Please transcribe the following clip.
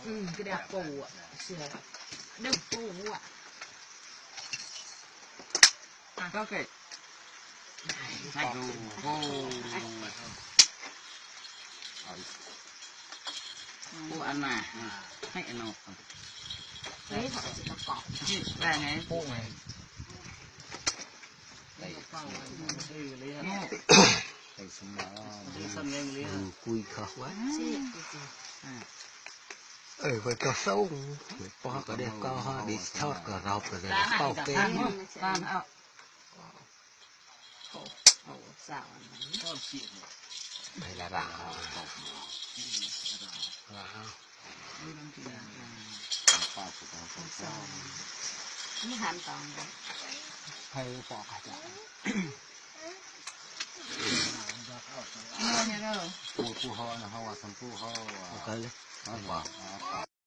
ก็ได้ปูอ่ะเสือเด้อปูอ่ะก็เกิดให้ดูโอ้โอ้อันน่ะให้อันนอกเฮ้ยถอดสิประกอบนี่ได้ไงปูไงได้สมองคุยเขาไว้vậy cho sâu bỏ cái đây co ha đi thoát cái rau cái này bao cái tan ao xào này là rauนี่หั่นตองเลย hay bỏ cả chảเนี่ยเด้อ phu ho là ho à sắm phu ho ok đấy bỏ